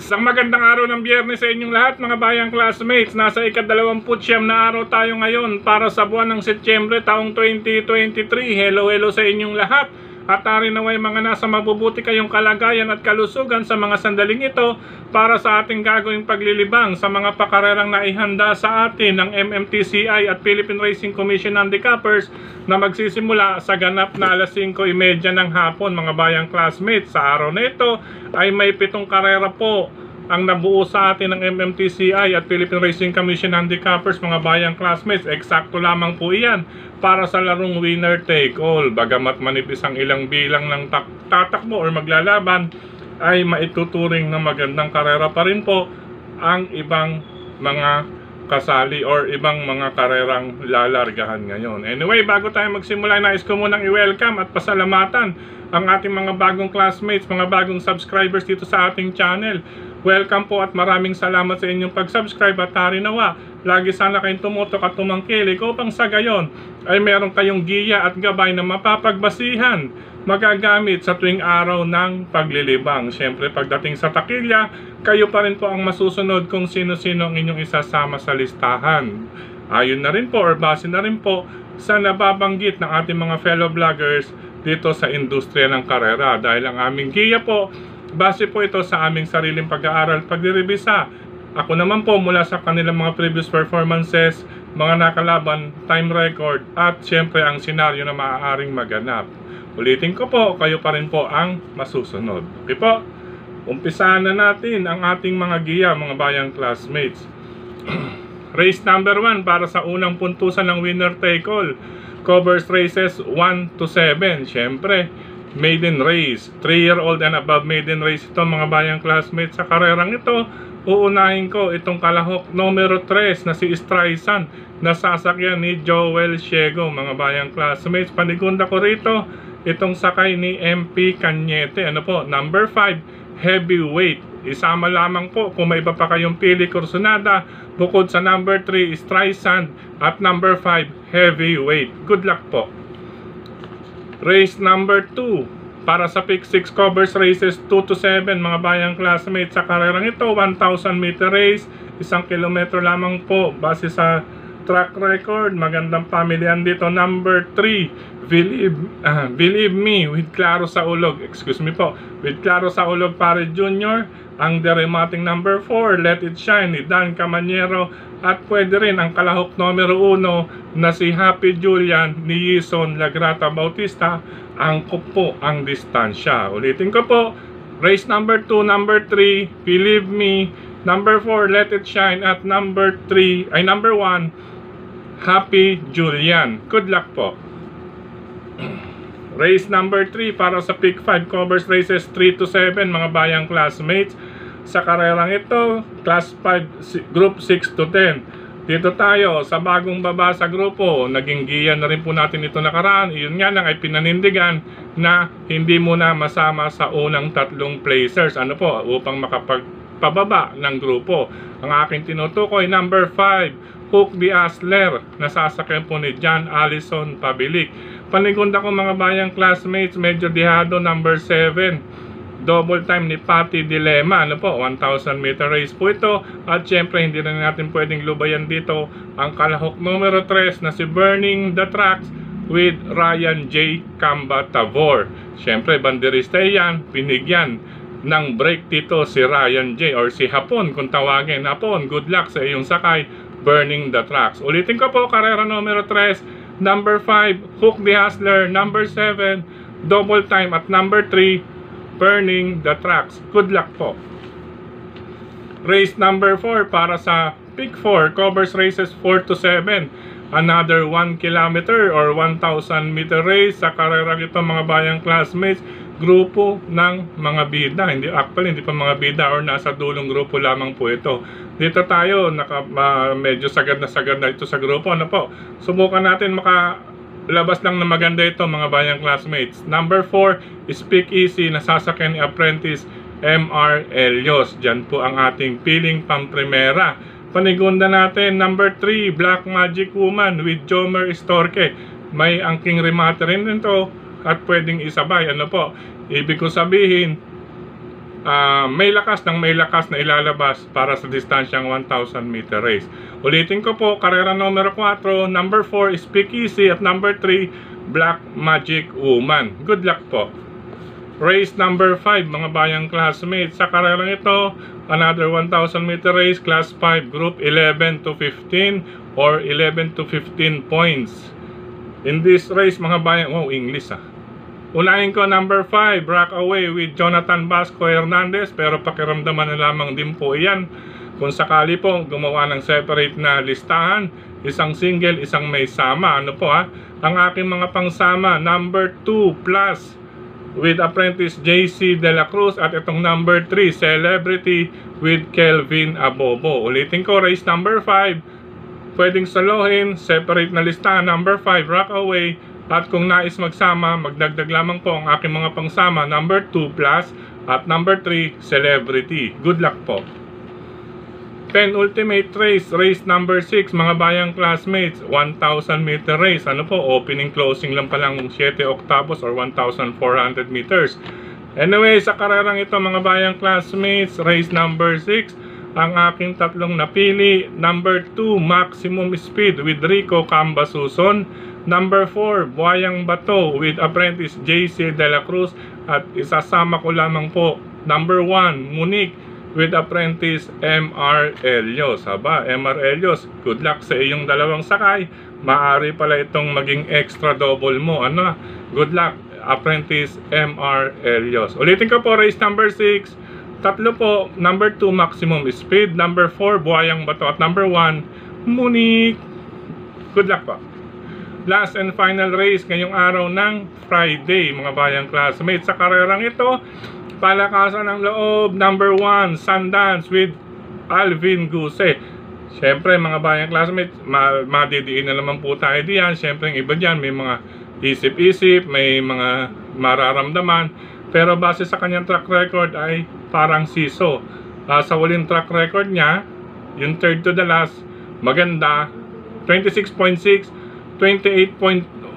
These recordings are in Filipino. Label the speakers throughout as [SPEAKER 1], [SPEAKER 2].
[SPEAKER 1] Isang magandang araw ng Biyernes sa inyong lahat mga bayang classmates. Nasa ika-29 na araw tayo ngayon para sa buwan ng Setyembre taong 2023. Hello sa inyong lahat. At naway mga nasa mabubuti kayong kalagayan at kalusugan sa mga sandaling ito para sa ating gagawing paglilibang sa mga pakarerang naihanda sa atin ng MMTCI at Philippine Racing Commission Handicappers na magsisimula sa ganap na alas 5:30 ng hapon mga bayang classmates. Sa araw na ito ay may 7 karera po ang nabuo sa atin ng MMTCI at Philippine Racing Commission Handicappers mga bayang classmates. Eksakto lamang po iyan para sa larong winner take all. Bagamat manipis ang ilang bilang ng tatakbo or maglalaban, ay maituturing na magandang karera pa rin po ang ibang mga kasali or ibang mga karerang lalargahan ngayon. Anyway, bago tayo magsimula, nais ko munang i-welcome at pasalamatan ang ating mga bagong classmates, mga bagong subscribers dito sa ating channel. Welcome po at maraming salamat sa inyong pag-subscribe at nawa lagi sana kayong tumutok at tumangkilik upang sa gayon ay meron kayong giya at gabay na mapapagbasihan, magagamit sa tuwing araw ng paglilibang. Siyempre pagdating sa takilya, kayo pa rin po ang masusunod kung sino-sino ang inyong isasama sa listahan. Ayon na rin po or base na rin po sa nababanggit ng ating mga fellow vloggers dito sa industriya ng karera. Dahil ang aming giya po, base po ito sa aming sariling pag-aaral, pagdirebisa. Ako naman po mula sa kanilang mga previous performances, mga nakalaban, time record, at syempre ang senaryo na maaaring maganap. Ulitin ko po, kayo pa rin po ang masusunod. Okay po, umpisahan na natin ang ating mga giya, mga bayang classmates. Race number 1 para sa unang puntusan ng winner take all. Covers races 1 to 7. Syempre, maiden race, 3-year-old and above maiden race ito mga bayang classmates. Sa karerang ito, uunahin ko itong kalahok numero 3 na si Streisand na sasakyan ni Joel Ciego mga bayang classmates. Panigunda ko rito itong sakay ni MP Cañete, ano po, number 5 heavyweight. Isama lamang po kung may iba pa kayong pili kursunada bukod sa number 3 Streisand at number 5 heavyweight. Good luck po. Race number 2 para sa pick 6 covers races 2 to 7 mga bayang classmates. Sa karerang ito 1,000 meter race, 1 kilometro lamang po base sa track record. Magandang pamilyan dito, number 3 Believe Me with Claro Saulog, with Claro Saulog Pare Jr. Ang deremating number 4 Let It Shine ni Dan Camaniero, at pwede rin ang kalahok numero 1 na si Happy Julian ni Yison Lagrata Bautista. Angkop po ang distansya. Ulitin ko po, race number 2, number 3 Believe Me, number 4 Let It Shine, at number 1 Happy Julian. Good luck po. Race number 3 para sa pick 5 covers races 3 to 7 mga bayang classmates. Sa karerang ito, class 5 group 6 to 10. Dito tayo sa bagong baba sa grupo. Naging giya na rin po natin ito nakaraan. Iyon nga lang ay pinanindigan na hindi muna masama sa unang 3 placers, ano po, upang makapagpababa ng grupo. Ang aking tinutukoy, number 5 Hook the Asler, nasasakyan po ni John Allison Pabilik. Panigunda ko mga bayang classmates, medyo dihado, number 7 double time ni Patty Dilemma, ano po, 1,000 meter race po ito. At syempre hindi na natin pwedeng lubayan dito ang kalahok numero 3 na si Burning the Tracks with Ryan J. Camba Tavor. Syempre banderista yan, binigyan ng break dito si Ryan J. or si Hapon kung tawagin. Hapon, good luck sa iyong sakay, Burning the Tracks. Ulitin ko po, karera numero 3 number 5 Hook the Hustler, number 7 double time, at number 3 Burning the Tracks. Good luck po. Race number 4 para sa pick 4 covers races 4 to 7. Another 1 kilometer or 1,000 meter race. Sa karera ito mga bayang classmates, grupo ng mga bida. Hindi pa mga bida or nasa dulong grupo lamang po ito. Dito tayo medyo sagad na ito sa grupo, ano po. Subukan natin labas lang na maganda ito mga bayang classmates. Number 4 Speak Easy, nasasakyan ni Apprentice MR Elios. Diyan po ang ating piling pang-primera. Panigunda natin, number 3 Black Magic Woman with Jomer Storke. May angking remate rin ito at pwedeng isabay. Ano po? Ibig ko sabihin, may lakas na ilalabas para sa distansyang 1,000 meter race. Ulitin ko po, karera numero 4, number 4 Speak Easy at number 3 Black Magic Woman. Good luck po. Race number 5 mga bayang classmates, sa karerang ito, another 1,000 meter race, class 5, group 11 to 15 or 11 to 15 points. In this race mga bayang, English unahin ko number 5, Rock Away with Jonathan Vasco Hernandez, pero pakiramdaman na lamang din po iyan. Kung sakali po gumawa ng separate na listahan, isang single, isang may sama. Ano po ang aking mga pangsama, number 2 plus with Apprentice JC De La Cruz at itong number 3 Celebrity with Kelvin Abobo. Ulitin ko, race number 5, pwedeng salohin, separate na listahan, number 5 Rock Away, at kung nais magsama, magdagdag lamang po ang aking mga pangsama, number 2 plus at number 3 Celebrity. Good luck po. Penultimate race, race number 6 mga bayang classmates, 1,000 meter race. Ano po, opening closing lang palang 7 octavos or 1,400 meters. Anyway, sa karerang ito mga bayang classmates, race number 6, ang aking tatlong napili, number 2 Maximum Speed with Rico Cambasuson, number 4 Buhayang Bato with Apprentice JC De La Cruz, at isasama ko lamang po number 1 Monique with Apprentice MR Elios. MR Elios, good luck sa iyong dalawang sakay. Maari pala itong maging extra double mo. Good luck, Apprentice MR Elios. Ulitin ko po, race number 6, tatlo po, number 2 Maximum Speed, number 4 Buhayang Bato, at number 1 Monique. Good luck po. Last and final race ngayong araw ng Friday mga bayang classmates, sa karerang ito, palakasan ng loob, number 1 Sundance with Alvin Guse. Siyempre mga bayang classmates, madidiin na naman po tayo diyan. Siyempre yung iba dyan may mga isip-isip, may mga mararamdaman, pero base sa kanyang track record ay parang siso. Sa huling track record niya, yung third to the last, maganda, 26.6, 126.6,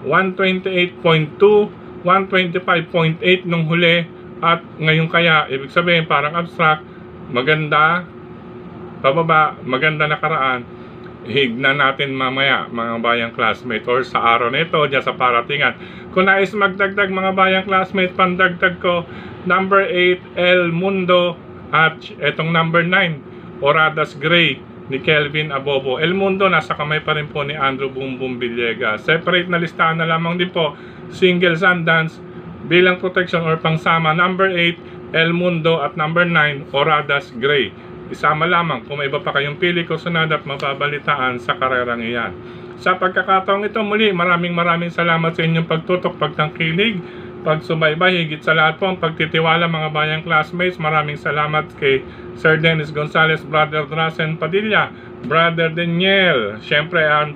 [SPEAKER 1] 128.2, 125.8 nung huli, at ngayon kaya, ibig sabihin parang abstract, maganda pababa, maganda nakaraan. Hignan natin mamaya mga bayang classmate or sa araw na ito dyan sa paratingan. Kung nais magdagdag mga bayang classmate, pandagdag ko number 8 El Mundo at etong number 9 Oradas Gray ni Kelvin Abobo. El Mundo nasa kamay pa rin po ni Andrew Bumbum Villegas. Separate na listahan na lamang din po, single Sundance bilang protection or pangsama, number 8 El Mundo at number 9 Oradas Gray. Isama lamang kung may iba pa kayong pili ko sunod at mapabalitaan sa karerang iyan. Sa pagkakataong ito muli, maraming salamat sa inyong pagtutok, pagtangkilig, pagsubaybay, higit sa lahat po ang pagtitiwala mga bayang classmates. Maraming salamat kay Sir Dennis Gonzalez, Brother Drasen Padilla, Brother Daniel, syempre ang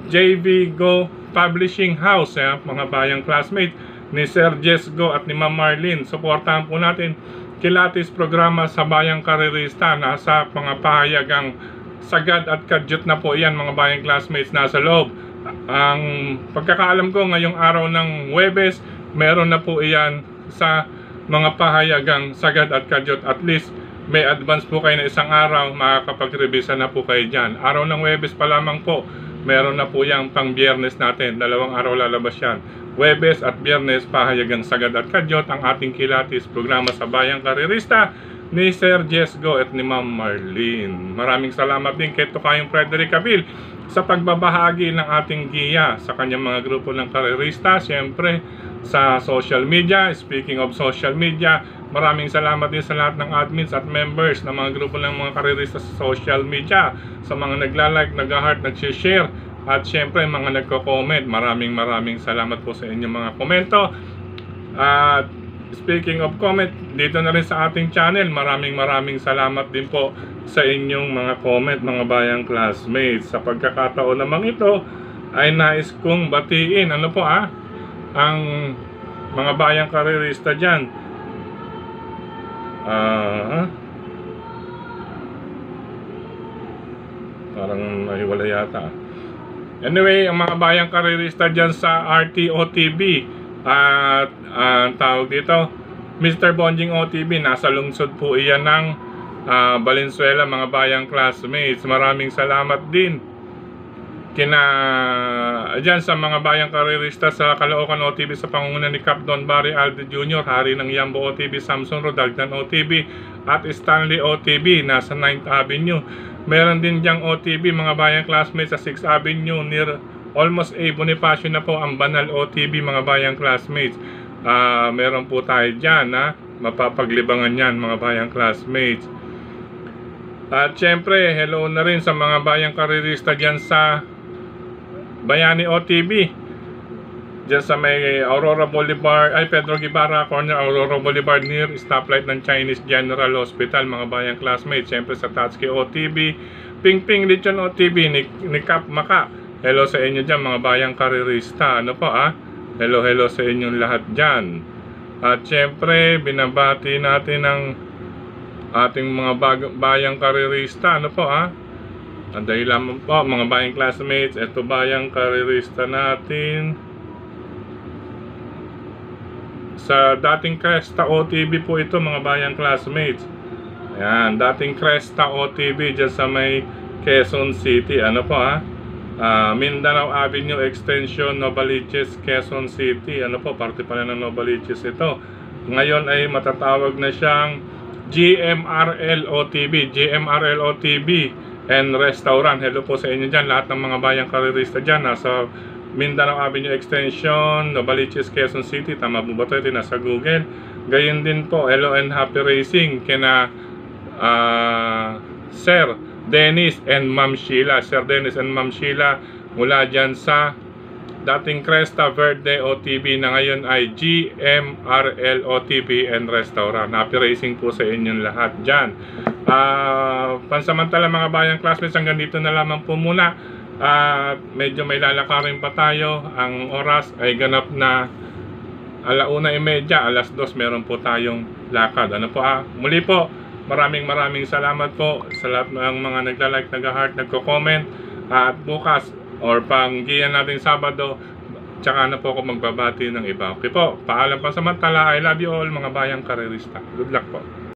[SPEAKER 1] JV Go Publishing House, mga bayang classmates, ni Sir Jess Go at ni Ma'am Marlene. Suportahan po natin kilatis programa sa bayang karerista. Nasa mga pahayagang sagad at kadyot na po yan mga bayang classmates nasa loob. Ang pagkakaalam ko ngayong araw ng Huwebes, meron na po iyan sa mga pahayagang sagad at kadyot. At least may advance po kayo na isang araw, makakapag-revisa na po kayo dyan. Araw ng Huwebes pa lamang po, meron na po yung pang Biyernes natin. 2 araw lalabas yan. Huwebes at Biyernes, pahayagang sagad at kadyot, ang ating kilatis programa sa bayang karerista ni Sir Jess Go at ni Ma'am Marlene. Maraming salamat din kay Tokayong Frederick Abil sa pagbabahagi ng ating giya sa kanyang mga grupo ng karerista. Siyempre sa social media, speaking of social media, maraming salamat din sa lahat ng admins at members ng mga grupo ng mga karerista sa social media, sa mga nagla-like, nag-heart, nag-share, at syempre mga nagko-comment. Maraming salamat po sa inyong mga komento. At speaking of comment, dito na rin sa ating channel, maraming salamat din po sa inyong mga comment mga bayang classmates. Sa pagkakataon namang ito ay nais kong batiin ang mga bayang karerista dyan. Parang nahiwala yata. Anyway, ang mga bayang karerista dyan sa RTOTB at tawag dito, Mr. Bonjing OTV, nasa lungsod po iyan ng Valenzuela, mga bayang classmates. Maraming salamat din dyan sa mga bayang karerista sa Caloocan OTV sa pangunguna ni Cap Don Barry Alde Jr., hari ng Yambo OTV, Samson Rodagdan OTV at Stanley OTV nasa 9th Avenue. Meron din diyang OTV, mga bayang classmates, sa 6th Avenue near almost A Bonifacio na po ang Banal OTV, mga bayang classmates. Meron po tayo dyan, mapapaglibangan yan, mga bayang classmates. At syempre, hello na rin sa mga bayang karerista dyan sa Bayani OTV, dyan sa may Aurora Boulevard, Pedro Guevara, corner Aurora Boulevard near stoplight ng Chinese General Hospital, mga bayang classmates. Syempre sa Tatsuki OTV, Ping Lechon OTV ni Cap Maka. Hello sa inyo dyan, mga bayang karerista. Ano po hello sa inyong lahat dyan. At syempre, binabati natin ang ating mga bayang karerista. Ano po Anday lamang po, mga bayang classmates. Ito bayang karerista natin sa dating Cresta OTV po ito, mga bayang classmates. Ayan, dating Cresta OTV dyan sa may Quezon City. Ano po Mindanao Avenue Extension, Novaliches, Quezon City. Ano po, parte pala ng Novaliches ito. Ngayon ay matatawag na siyang GMRL OTV, GMRL OTV and Restaurant. Hello po sa inyo dyan, lahat ng mga bayang karerista dyan. Nasa Mindanao Avenue Extension, Novaliches, Quezon City. Tama po ba ito? Ito nasa Google. Gayon din po, hello and happy racing kina Sir Dennis and Ma'am Sheila. Sir Dennis and Ma'am Sheila mula dyan sa dating Cresta Verde OTV na ngayon ay GMRL OTV and Restaurant. Happy racing po sa inyong lahat dyan. Pansamantala, mga bayang classmates, hanggang dito na lamang po muna. Medyo may lalakarin pa tayo. Ang oras ay ganap na 1:30, 2:00 meron po tayong lakad. Ano po muli po, maraming salamat po sa lahat ng mga nagla-like, nag-heart, nagko-comment. At bukas or panggiyan natin Sabado, tsaka na po ako magbabati ng iba. Okay po, paalam pansamantala. I love you all, mga bayang karerista. Good luck po.